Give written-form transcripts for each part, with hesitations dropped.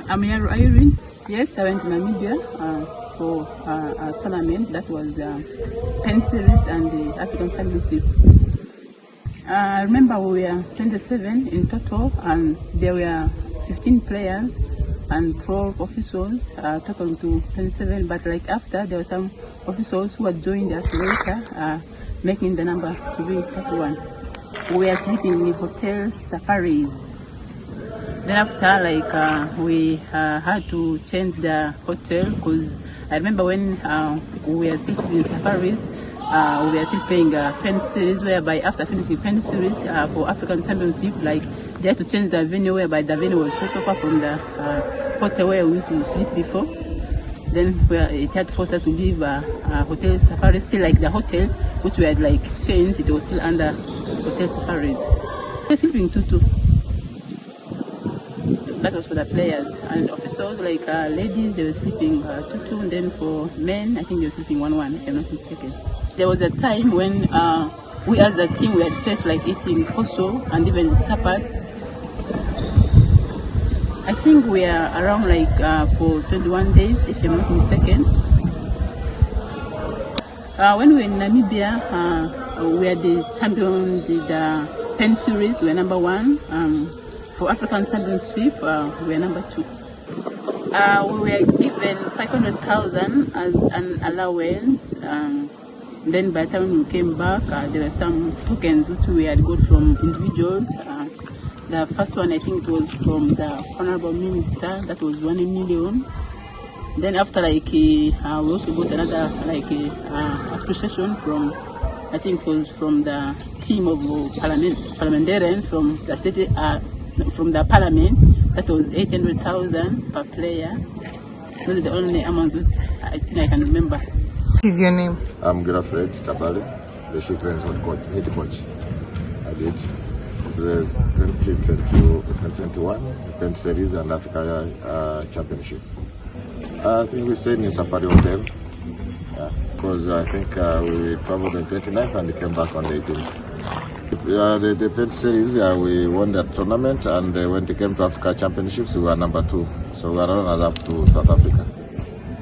I'm Irene. Yes, I went to Namibia for a tournament that was Pent series and the African Championship. I remember we were 27 in total, and there were 15 players and 12 officials, total to 27. But like after, there were some officials who had joined us later, making the number to be 31. We were sleeping in hotels, safaris. Then after, we had to change the hotel, because I remember when we were still sleeping in safaris, we were still playing Pent series, whereby after finishing Pent series for African Championship, they had to change the venue, whereby the venue was so far from the hotel where we used to sleep before. Then it had to force us to leave hotel safari, still like the hotel which we had changed, it was still under hotel safaris. We were sleeping in tutu. That was for the players, and officials ladies, they were sleeping tutu, and then for men, I think they were sleeping 1-1, if I'm not mistaken. There was a time when we as a team, we had felt like eating koso and even chapat. I think we are around for 21 days, if I'm not mistaken. When we were in Namibia, we are the champion, the Pent series, we were number 1. For African Championship, we were number 2. We were given 500,000 as an allowance. Then by the time we came back, there were some tokens which we had got from individuals. The first one, I think it was from the Honorable Minister, that was 1 million. Then after we also got another appreciation from, I think it was from the team of parliamentarians from the state, from the parliament. That was 800,000 per player. Those are the only amounts which I think I can remember. What is your name? I'm Grafred Tabale, the children's head coach. I did the 2021 Pent Series and Africa Championship. I think we stayed in a Safari Hotel, because I think we traveled on 29th and we came back on the 18th. The Pent Series, we won that tournament, and when it came to Africa Championships, we were number 2. So we were runners up to South Africa.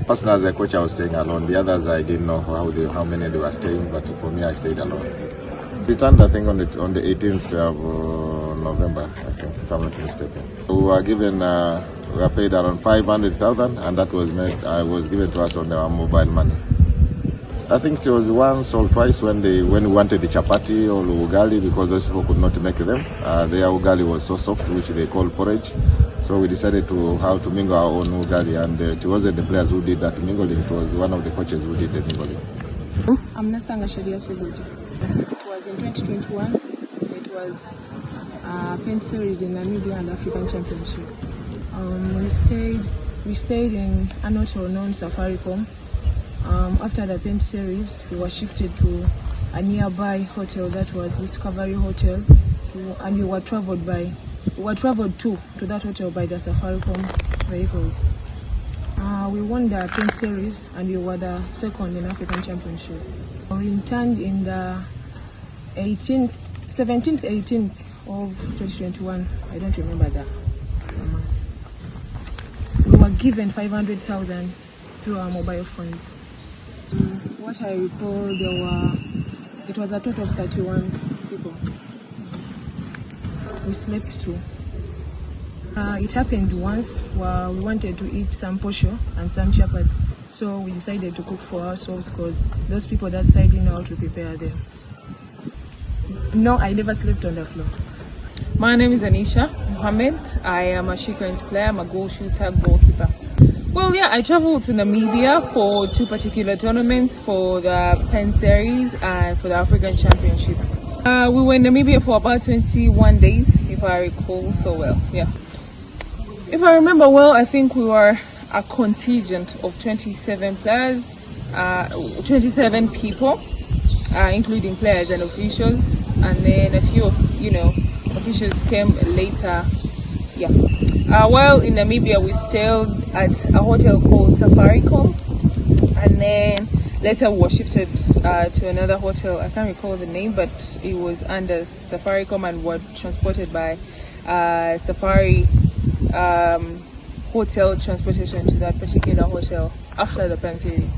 Personally, as a coach, I was staying alone. The others, I didn't know how many they were staying, but for me, I stayed alone. Returned, I think, on the 18th of November, I think, if I'm not mistaken. We were given, we were paid around 500,000, and that was given to us on our mobile money. I think it was once or twice when we wanted the chapati or ugali, because those people could not make them. Their ugali was so soft, which they call porridge. So we decided how to mingle our own ugali, and it wasn't the players who did that mingling, it was one of the coaches who did the mingling. I'm Nasanga Sharia Seguji. It was in 2021. It was Pent Series in Namibia and African Championship. We stayed in an hotel known Safaricom. After the Pent Series, we were shifted to a nearby hotel, that was Discovery Hotel, and we were traveled to that hotel by the Safaricom vehicles. We won the Pent Series and we were the second in African Championship. We returned in the 17th, 18th of 2021. I don't remember that. We were given 500,000 through our mobile phones. What I recall, it was a total of 31 people. We slept 2. It happened once where we wanted to eat some posho and some chapats, so we decided to cook for ourselves, because those people that side didn't know how to prepare them. No, I never slept on the floor. My name is Anisha Mohammed. I am a Shikran's player. I'm a goal shooter, goalkeeper. Well, yeah, I traveled to Namibia for 2 particular tournaments, for the Pent Series and for the African Championship. We were in Namibia for about 21 days, if I recall so well. Yeah. If I remember well, I think we were a contingent of 27 players, 27 people, including players and officials, and then a few officials came later. Yeah. While in Namibia, we stayed at a hotel called Safaricom, and then later we were shifted to another hotel. I can't recall the name, but it was under Safaricom and were transported by Safari hotel transportation to that particular hotel after the Pent series?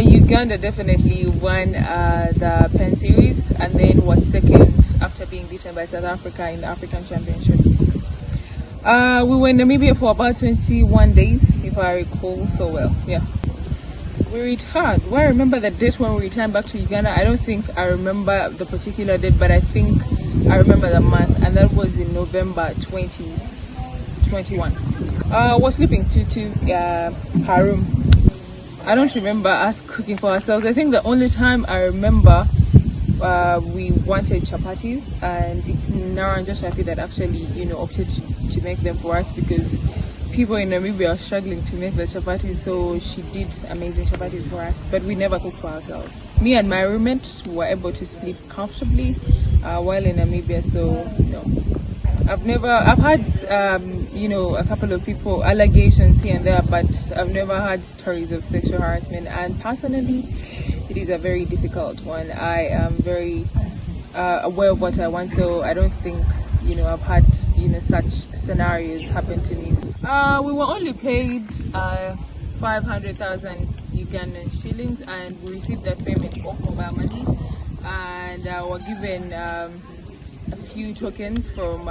Uganda definitely won the Pent series and then was second after being beaten by South Africa in the African Championship. We were in Namibia for about 21 days, if I recall so well. Yeah. We returned. Do I remember the date when we returned back to Uganda? I don't think I remember the particular date, but I think I remember the month, and that was in November 2021. I was sleeping to her room. I don't remember us cooking for ourselves. I think the only time I remember we wanted chapatis, and it's Naranja Shafi that actually, opted to make them for us because people in Namibia are struggling to make the chapatis, so she did amazing chapatis for us, but we never cooked for ourselves. Me and my roommate were able to sleep comfortably while in Namibia, so I've had a couple of people allegations here and there, but I've never had stories of sexual harassment, and personally it is a very difficult one. I am very aware of what I want, so I don't think I've had such scenarios happen to me. We were only paid 500,000 Ugandan shillings, and we received that payment off mobile money, and were given a few tokens from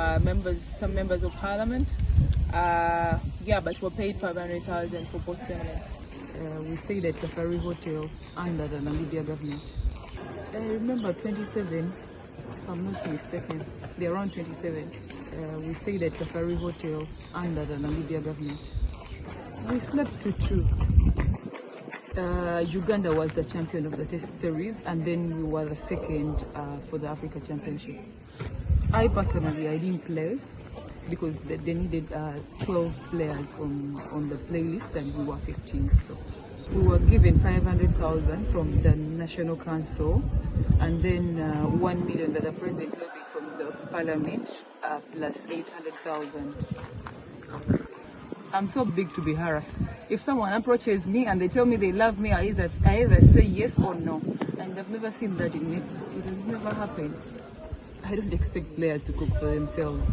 some members of parliament. But we're paid 500,000 for both tournaments. We stayed at Safari Hotel under the Namibia government. I remember 27, if I'm not mistaken. They're around 27. We stayed at Safari Hotel under the Namibia government. We slept to 2. Uganda was the champion of the test series, and then we were the second for the Africa Championship. I personally didn't play because they needed 12 players on the playlist, and we were 15. So we were given 500,000 from the National Council, and then 1 million that the president lobbied from the parliament, plus 800,000. I'm so big to be harassed. If someone approaches me and they tell me they love me, I either say yes or no. And I've never seen that in netball. It has never happened. I don't expect players to cook for themselves.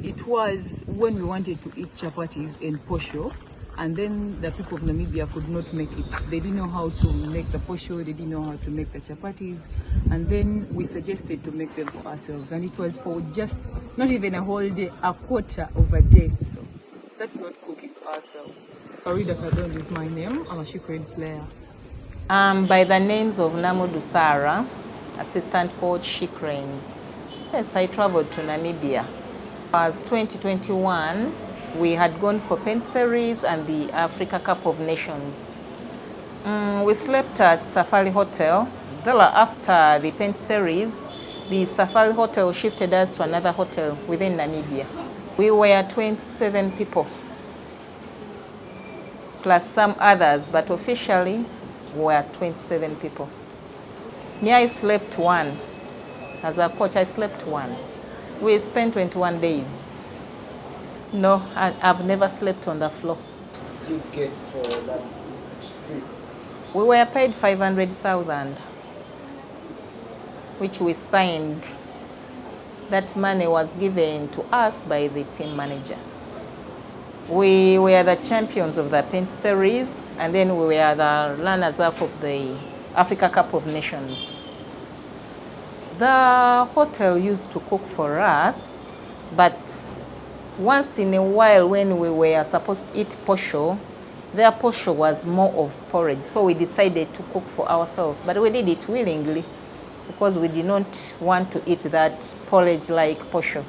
It was when we wanted to eat chapatis in posho, and then the people of Namibia could not make it. They didn't know how to make the posho, they didn't know how to make the chapatis, and then we suggested to make them for ourselves, and it was for just not even a whole day, a quarter of a day. So that's not cooking for ourselves. Farida Kadon is my name. I'm a Shikred's player. By the names of Namudu Sara, assistant coach Shikrens. Yes, I traveled to Namibia. As 2021, we had gone for Pent Series and the Africa Cup of Nations. We slept at Safari Hotel. After the Pent Series, the Safari Hotel shifted us to another hotel within Namibia. We were 27 people, plus some others, but officially we were 27 people. Me, I slept 1. As a coach, I slept 1. We spent 21 days. No, I've never slept on the floor. Did you get for that trip? We were paid 500,000, which we signed. That money was given to us by the team manager. We were the champions of the Pent Series, and then we were the runners-up of the Africa Cup of Nations. The hotel used to cook for us, but once in a while when we were supposed to eat posho, their posho was more of porridge, so we decided to cook for ourselves. But we did it willingly because we did not want to eat that porridge like posho.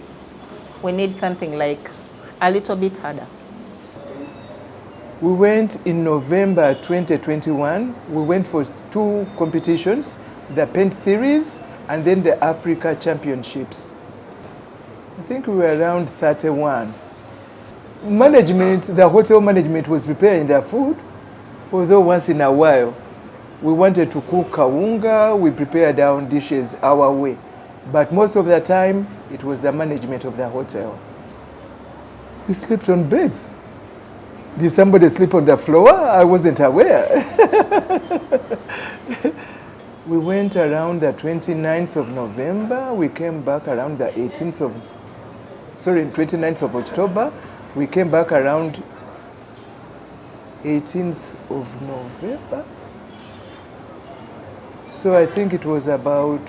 We need something like a little bit harder. We went in November 2021. We went for 2 competitions, the Pent Series and then the Africa Championships. I think we were around 31. Management, the hotel management was preparing their food, although once in a while we wanted to cook kawunga, we prepared our own dishes our way. But most of the time, it was the management of the hotel. We slept on beds. Did somebody sleep on the floor? I wasn't aware. We went around the 29th of November. We came back around the 29th of October. We came back around 18th of November. So I think it was about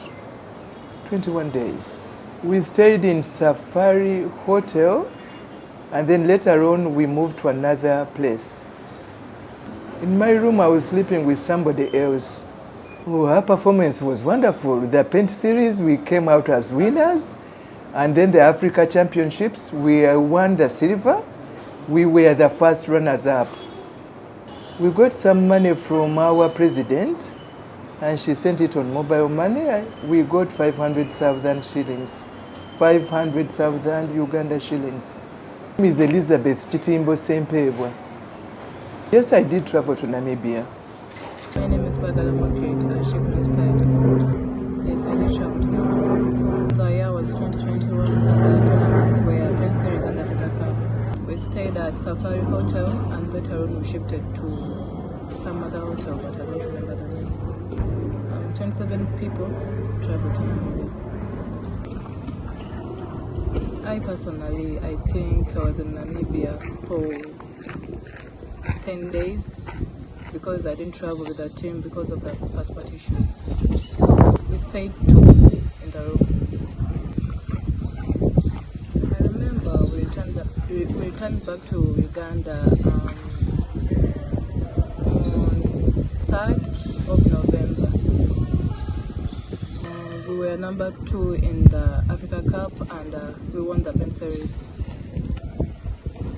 21 days. We stayed in Safari Hotel, and then later on we moved to another place. In my room I was sleeping with somebody else. Oh, our performance was wonderful. The Pent series we came out as winners, and then the Africa Championships we won the silver. We were the first runners up. We got some money from our president, and she sent it on mobile money. We got 500,000 shillings, 500,000 Uganda shillings. My name is Elizabeth Chitimbo Sempebwa. Yes, I did travel to Namibia. My name is Bagala Margaret. She plays play. Yes, I did travel to Namibia. The year was 2021. The tournaments were Pent Series and Africa Cup. We stayed at Safari Hotel, and later on we shifted to some other hotel, but I don't remember the name. 27 people traveled to Namibia. I personally, I think I was in Namibia for 10 days because I didn't travel with the team because of the passport issues. We stayed 2 in the room. I remember we returned back to Uganda on 3rd of November. We were number 2 in the Africa Cup, and we won the Pent Series.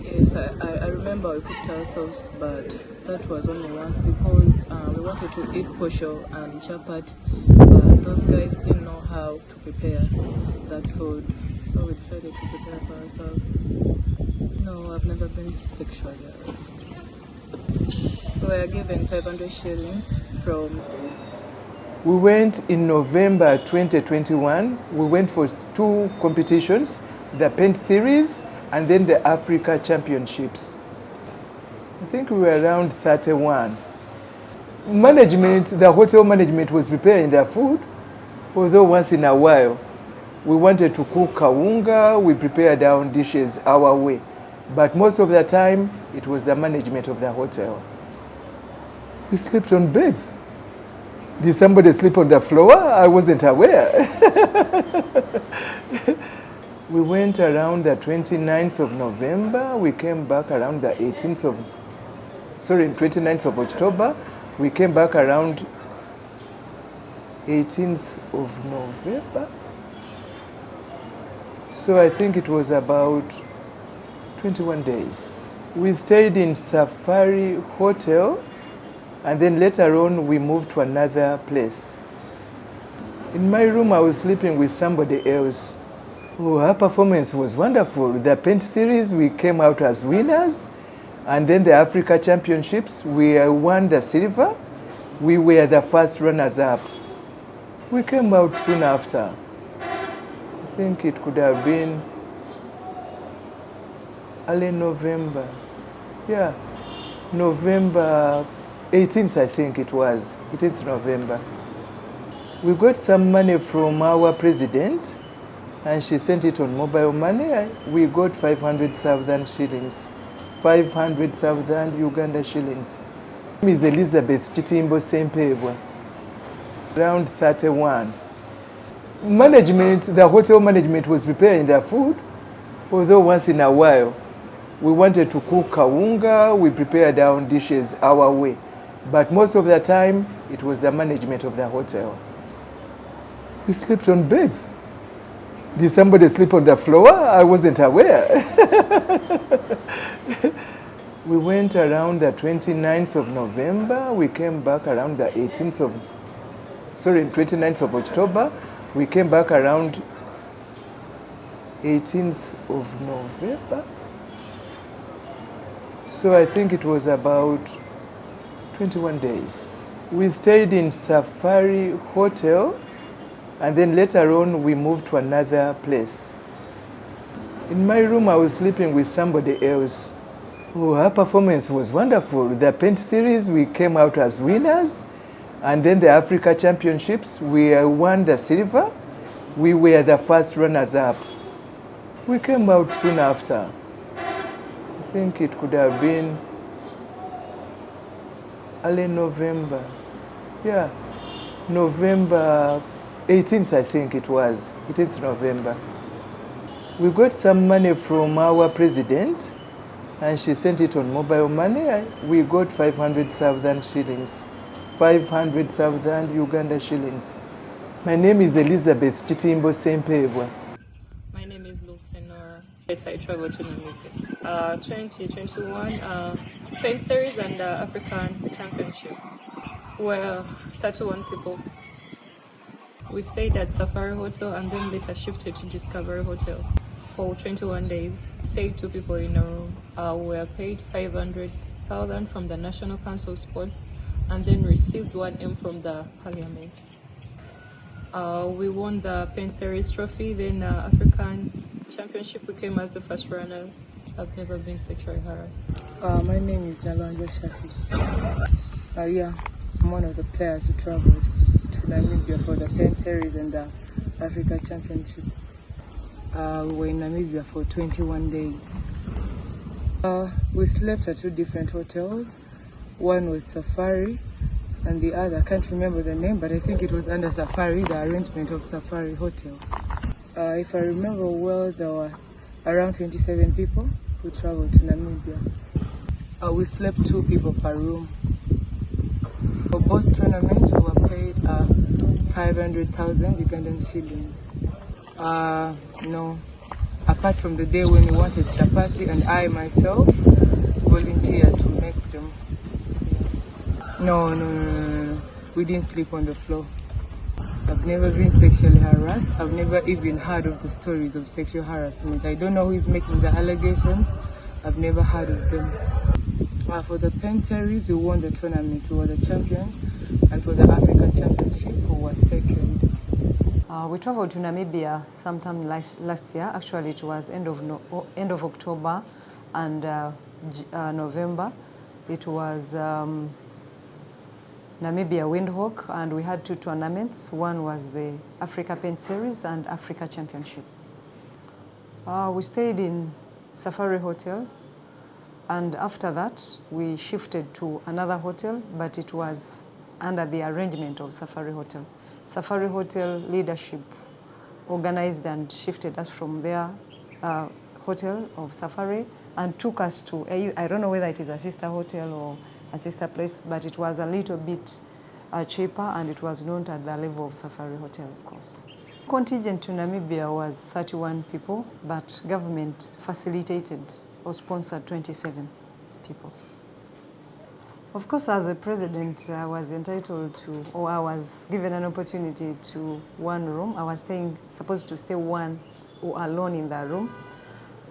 Yes, I remember we cooked ourselves, but that was only once because we wanted to eat posho and chapat, but those guys didn't know how to prepare that food, so we decided to prepare for ourselves. No, I've never been sexually harassed. We were given 500 shillings from... We went in November 2021. We went for 2 competitions, the Pent Series and then the Africa Championships. I think we were around 31. Management, the hotel management was preparing their food, although once in a while we wanted to cook kawunga, we prepared our own dishes our way. But most of the time, it was the management of the hotel. We slept on beds. Did somebody sleep on the floor? I wasn't aware. We went around the 29th of November. We came back around the 29th of October. We came back around 18th of November. So I think it was about 21 days. We stayed in Safari Hotel, and then later on we moved to another place. In my room I was sleeping with somebody else. Oh, our performance was wonderful. The Pent series we came out as winners, and then the Africa Championships we won the silver. We were the first runners up. We came out soon after. I think it could have been early November. Yeah, November 18th, I think it was, 18th November. We got some money from our president, and she sent it on mobile money. We got 500,000 shillings, 500,000 Uganda shillings. My name is Elizabeth Chitimbo Sempebwa, around 31. Management, the hotel management was preparing their food, although once in a while we wanted to cook kawunga, we prepared our own dishes our way. But most of the time, it was the management of the hotel. We slept on beds. Did somebody sleep on the floor? I wasn't aware. We went around the 29th of November. We came back around the 29th of October. We came back around 18th of November. So I think it was about 21 days. We stayed in Safari Hotel, and then later on we moved to another place. In my room I was sleeping with somebody else. Oh, our performance was wonderful. The Pent series we came out as winners, and then the Africa Championships we won the silver. We were the first runners up. We came out soon after. I think it could have been early November. Yeah, November 18th, I think it was, 18th November. We got some money from our president, and she sent it on mobile money. We got 500,000 shillings, 500,000 Uganda shillings. My name is Elizabeth Chitimbo Sempebwa. My name is Lucenora. Yes, I traveled to Namibia. 2021 Pent Series and African Championship. Well, 31 people. We stayed at Safari Hotel and then later shifted to Discovery Hotel for 21 days. Stayed 2 people in a room. We were paid 500,000 from the National Council of Sports and then received 1M from the Parliament. We won the Pent Series trophy, then African Championship we came as the first runner. I've never been sexually harassed. My name is Nalanja Shafi. Yeah, I'm one of the players who traveled to Namibia for the Pent Series and the Africa Championship. We were in Namibia for 21 days. We slept at 2 different hotels. One was Safari and the other, I can't remember the name, but I think it was under Safari, the arrangement of Safari Hotel. If I remember well, there were around 27 people who traveled to Namibia. We slept 2 people per room. For both tournaments, we were paid 500,000 Ugandan shillings. No, apart from the day when we wanted chapati and I myself volunteered to make them. No. We didn't sleep on the floor. I've never been sexually harassed. I've never even heard of the stories of sexual harassment. I don't know who is making the allegations. I've never heard of them. For the Pent Series, we won the tournament. We were the champions. And for the Africa Championship, we were second. We traveled to Namibia sometime last year. Actually, it was end of October and November. It was Namibia Windhoek, and we had 2 tournaments. One was the Africa Pent Series and Africa Championship. We stayed in Safari Hotel, and after that we shifted to another hotel, but it was under the arrangement of Safari Hotel. Safari Hotel leadership organized and shifted us from their hotel of Safari and took us to, I don't know whether it is a sister hotel or a sister place, but it was a little bit cheaper, and it was not at the level of Safari Hotel, of course. Contingent to Namibia was 31 people, but government facilitated or sponsored 27 people. Of course, as a president, I was entitled to, or I was given an opportunity to 1 room. I was supposed to stay 1 or alone in that room,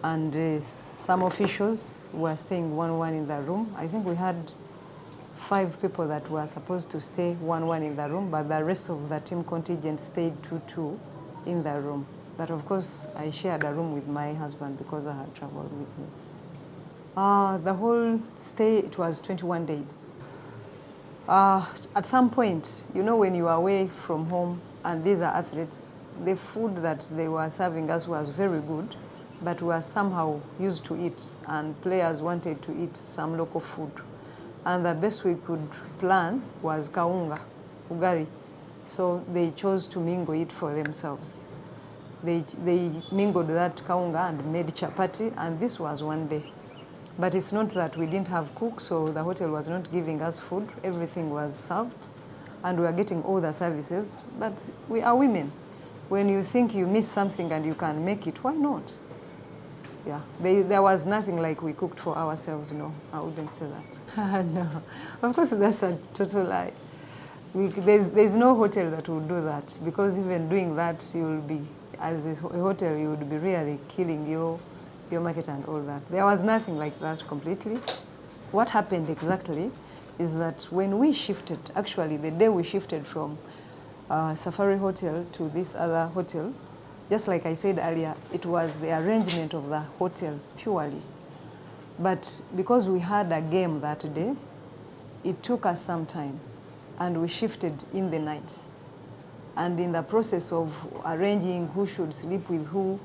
and some officials were staying 1-1 in that room. I think we had 5 people that were supposed to stay 1-1 in the room, but the rest of the team contingent stayed 2-2 in the room. But of course, I shared a room with my husband because I had traveled with him. The whole stay, it was 21 days. At some point, you know, when you are away from home and these are athletes, the food that they were serving us was very good, but we were somehow used to it, and players wanted to eat some local food. And the best we could plan was kaunga, ugari. So they chose to mingle it for themselves. They mingled that kaunga and made chapati, and this was 1 day. But it's not that we didn't have cooks, so the hotel was not giving us food. Everything was served, and we are getting all the services. But we are women. When you think you miss something and you can make it, why not? Yeah, there was nothing like we cooked for ourselves, no, I wouldn't say that. No, of course that's a total lie. There's no hotel that would do that, because even doing that, you'll be, as a hotel, you would be really killing your market and all that. There was nothing like that completely. What happened exactly is that when we shifted, actually the day we shifted from Safari Hotel to this other hotel, just like I said earlier, it was the arrangement of the hotel purely. But because we had a game that day, it took us some time, and we shifted in the night. And in the process of arranging who should sleep with who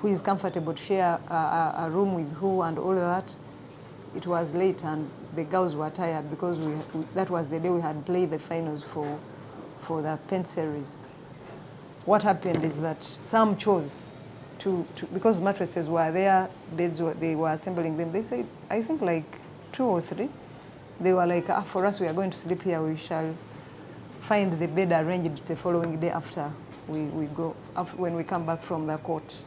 is comfortable to share a room with who and all that, it was late and the girls were tired because that was the day we had played the finals for the Pent series. What happened is that some chose to because mattresses were there, beds they were assembling them. They said, I think like 2 or 3, they were like, for us, we are going to sleep here. We shall find the bed arranged the following day after we go, when we come back from the court.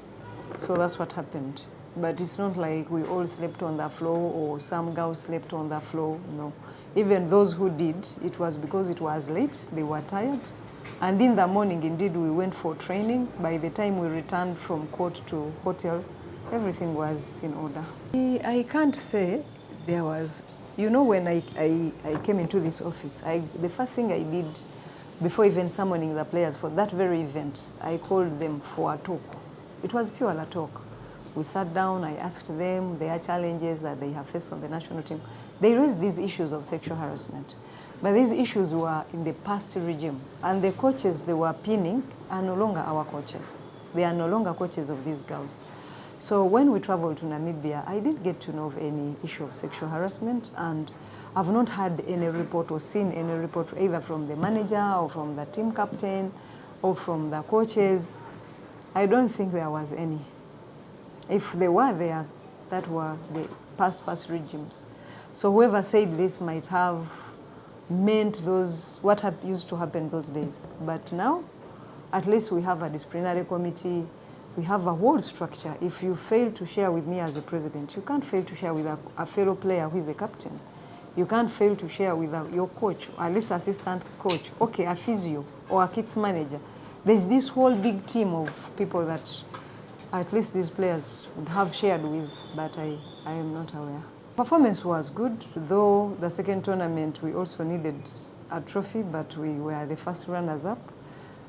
So that's what happened. But it's not like we all slept on the floor or some girls slept on the floor, no. Even those who did, it was because it was late, they were tired. And in the morning, indeed, we went for training. By the time we returned from court to hotel, everything was in order. I can't say there was, you know, when I came into this office, the first thing I did before even summoning the players for that very event, I called them for a talk. It was pure a talk. We sat down, I asked them their challenges that they have faced on the national team. They raised these issues of sexual harassment. But these issues were in the past regime. And the coaches they were pinning are no longer our coaches. They are no longer coaches of these girls. So when we traveled to Namibia, I did get to know of any issue of sexual harassment, and I've not had any report or seen any report either from the manager or from the team captain or from the coaches. I don't think there was any. If they were there, that were the past regimes. So whoever said this might have meant what used to happen those days. But now, at least we have a disciplinary committee. We have a whole structure. If you fail to share with me as a president, you can't fail to share with a fellow player who is a captain. You can't fail to share with your coach, or at least assistant coach, okay, a physio, or a kids manager. There's this whole big team of people that at least these players would have shared with, but I am not aware. Performance was good, though the second tournament we also needed a trophy, but we were the first runners-up.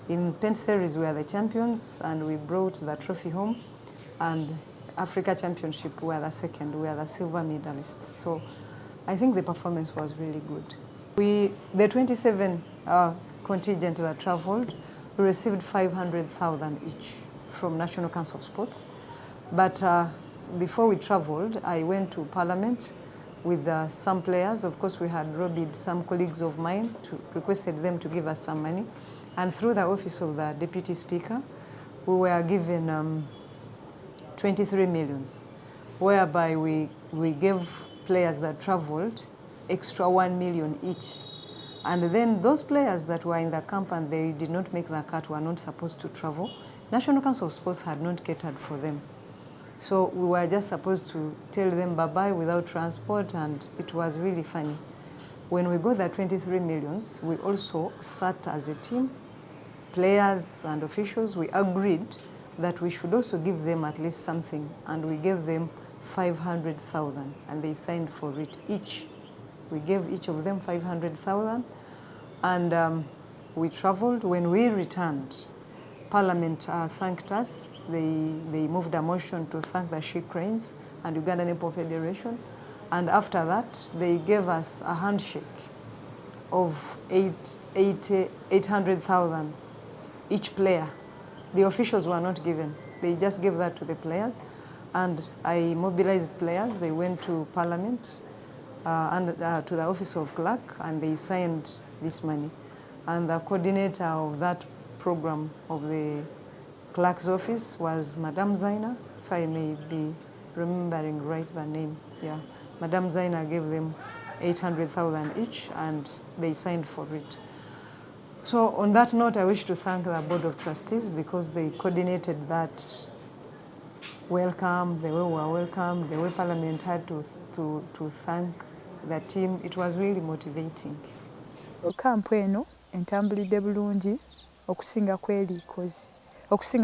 In Pent series we were the champions and we brought the trophy home, and Africa Championship we were the second, we were the silver medalists. So I think the performance was really good. The 27 contingent that traveled, we received 500,000 each from National Council of Sports. But before we traveled, I went to Parliament with some players. Of course, we had lobbied some colleagues of mine, requested them to give us some money. And through the office of the Deputy Speaker, we were given 23 millions, whereby we gave players that traveled extra 1 million each. And then those players that were in the camp and they did not make the cut were not supposed to travel. National Council of Sports had not catered for them. So we were just supposed to tell them bye-bye without transport, and it was really funny. When we got the 23 millions, we also sat as a team, players and officials, we agreed that we should also give them at least something, and we gave them 500,000, and they signed for it each. We gave each of them 500,000, and we traveled. When we returned, Parliament thanked us. They moved a motion to thank the She Cranes and Uganda Netball Federation. And after that, they gave us a handshake of 800,000 each player. The officials were not given. They just gave that to the players. And I mobilized players. They went to Parliament and to the Office of Clerk, and they signed this money. And the coordinator of that program of the clerk's office was Madame Zaina, if I may be remembering right the name. Yeah, Madame Zaina gave them 800,000 each, and they signed for it. So on that note, I wish to thank the Board of Trustees because they coordinated that welcome, the way we were welcomed, the way Parliament had to thank the team. It was really motivating. Kampu eno entambulidde bulungi okusinga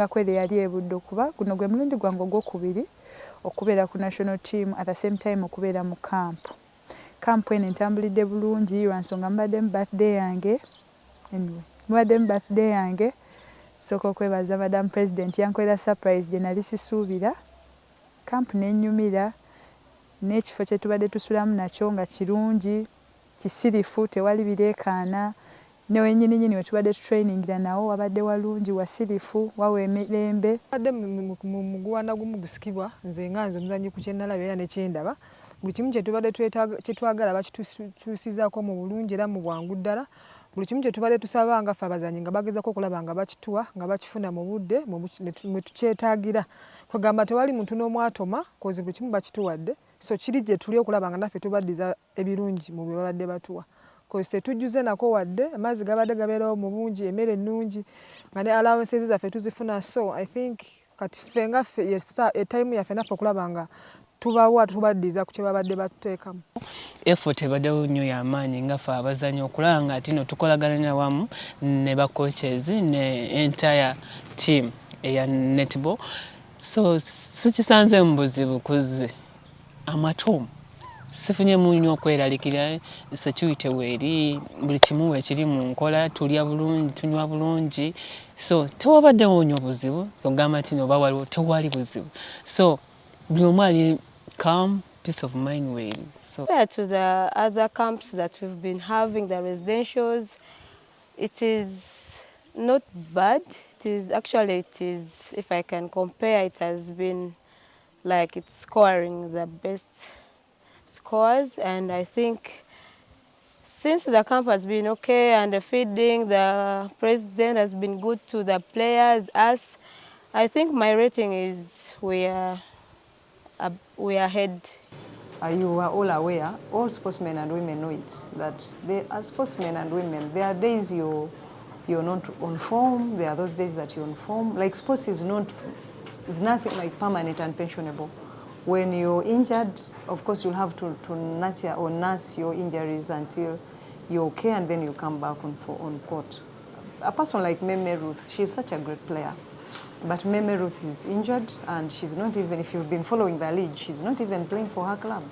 kweri yali ebudde okuba guno gwe mulundi gwange ogwokubiri okubeera ku national team at the same time okubeera mu kampu. Kampu eno entambulidde bulungi lwansonga mbadde mu birthday yange. Sooka okwebaza Madam President yankolera surprise gye nali sisuubira. Kampu n'ennyumira n'ekifo kye tubadde tusulamu nakyo nga kirungi, kisirifu, tewali bireekaana. Ne wennyini we tubadde tutrainingira nawo wabadde walungi, wasirifu, wawa emirembe. Badde mu mugwanda gumu gusikibwa nze nga nze omuzannyi ku kye nalaba era ne kye ndaba buli kimu kye twagala bakituusizaako mu bulungi era mu bwangu ddala. Buli kimu kye tubadde tusaba nga ffe abazanyi nga bagezaako okulaba nga bakituwa nga bakifuna mu budde mwe tukyetaagira. Kwegamba tewali muntu n'omu atoma kozi buli kimu bakituwadde, so kiri gye tuli okulaba nga naffe tubaddiza ebirungi mu bye babadde batuwa. Kozi tetujjuze nako wadde, amazzi gabadde gabeerawo mu bungi, emmere ennungi nga ne allowances zaffe tuzifuna. So I think kati ffe nga ffe etime yaffe naffe okulaba nga tubawa tubaddiza ku kye babadde batuteekamu. Effort ebaddewo nnyo y'amaanyi nga ffe abazanyi okulaba nga ati no tukolagana wamu ne ba coaches ne entire team eya netball. So sikisanze mu buzibu kuze amatomu sifunye nnyo okweralikira security weeri buli kimu weekiri mu nkola tulya bulungi tunywa bulungi, so tewabaddewo nnyo buzibu ogamba nti no waliwo tewali buzibu, so buli omu ali calm, peace of mind weeri. So compared to the other camps that we've been having, the residentials, it is not bad. It is, if I can compare, it has been like it's scoring the best scores, and I think since the camp has been okay and the feeding, the president has been good to the players, us, I think my rating is we are ahead. You are all aware, all sportsmen and women know it, that they, as sportsmen and women, there are days you're not on form, there are those days that you're on form. Like sports is nothing like permanent and pensionable. When you're injured, of course you'll have to nurture or nurse your injuries until you're okay, and then you come back on court. A person like Meme Ruth, she's such a great player. But Meme Ruth is injured, and she's not even, if you've been following the league, she's not even playing for her club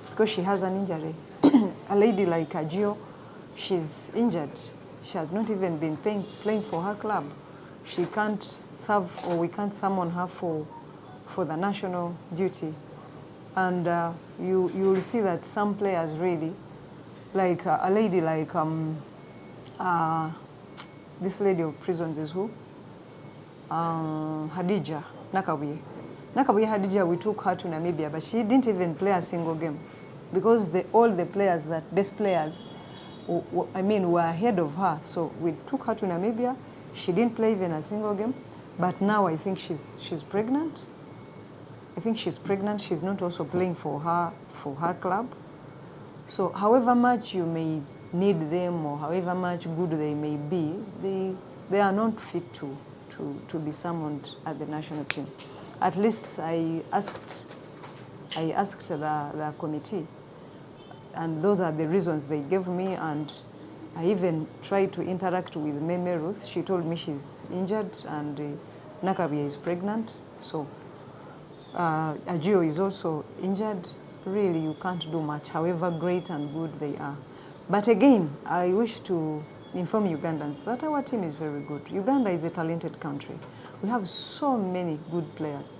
because she has an injury. A lady like Agio, she's injured. She has not even been playing for her club. She can't serve, or we can't summon her for the national duty. And you will see that some players really, like a lady like this lady of prisons is who? Hadija Nakabuye. Nakabuye Hadija, we took her to Namibia, but she didn't even play a single game because all the players, best players, were ahead of her. So we took her to Namibia. She didn't play even a single game, but now I think she's pregnant. I think she's pregnant. She's not also playing for her club. So however much you may need them or however much good they may be, they are not fit to be summoned at the national team. At least I asked the committee, and those are the reasons they gave me, and I even tried to interact with Meme Ruth. She told me she's injured and Nakabia is pregnant, so Agio is also injured. Really, you can't do much, however great and good they are. But again, I wish to inform Ugandans that our team is very good. Uganda is a talented country. We have so many good players.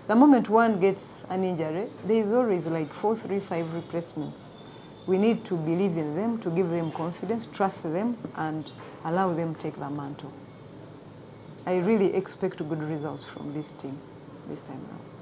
The moment one gets an injury, there is always like 4, 3, 5 replacements. We need to believe in them, to give them confidence, trust them, and allow them take the mantle. I really expect good results from this team this time around.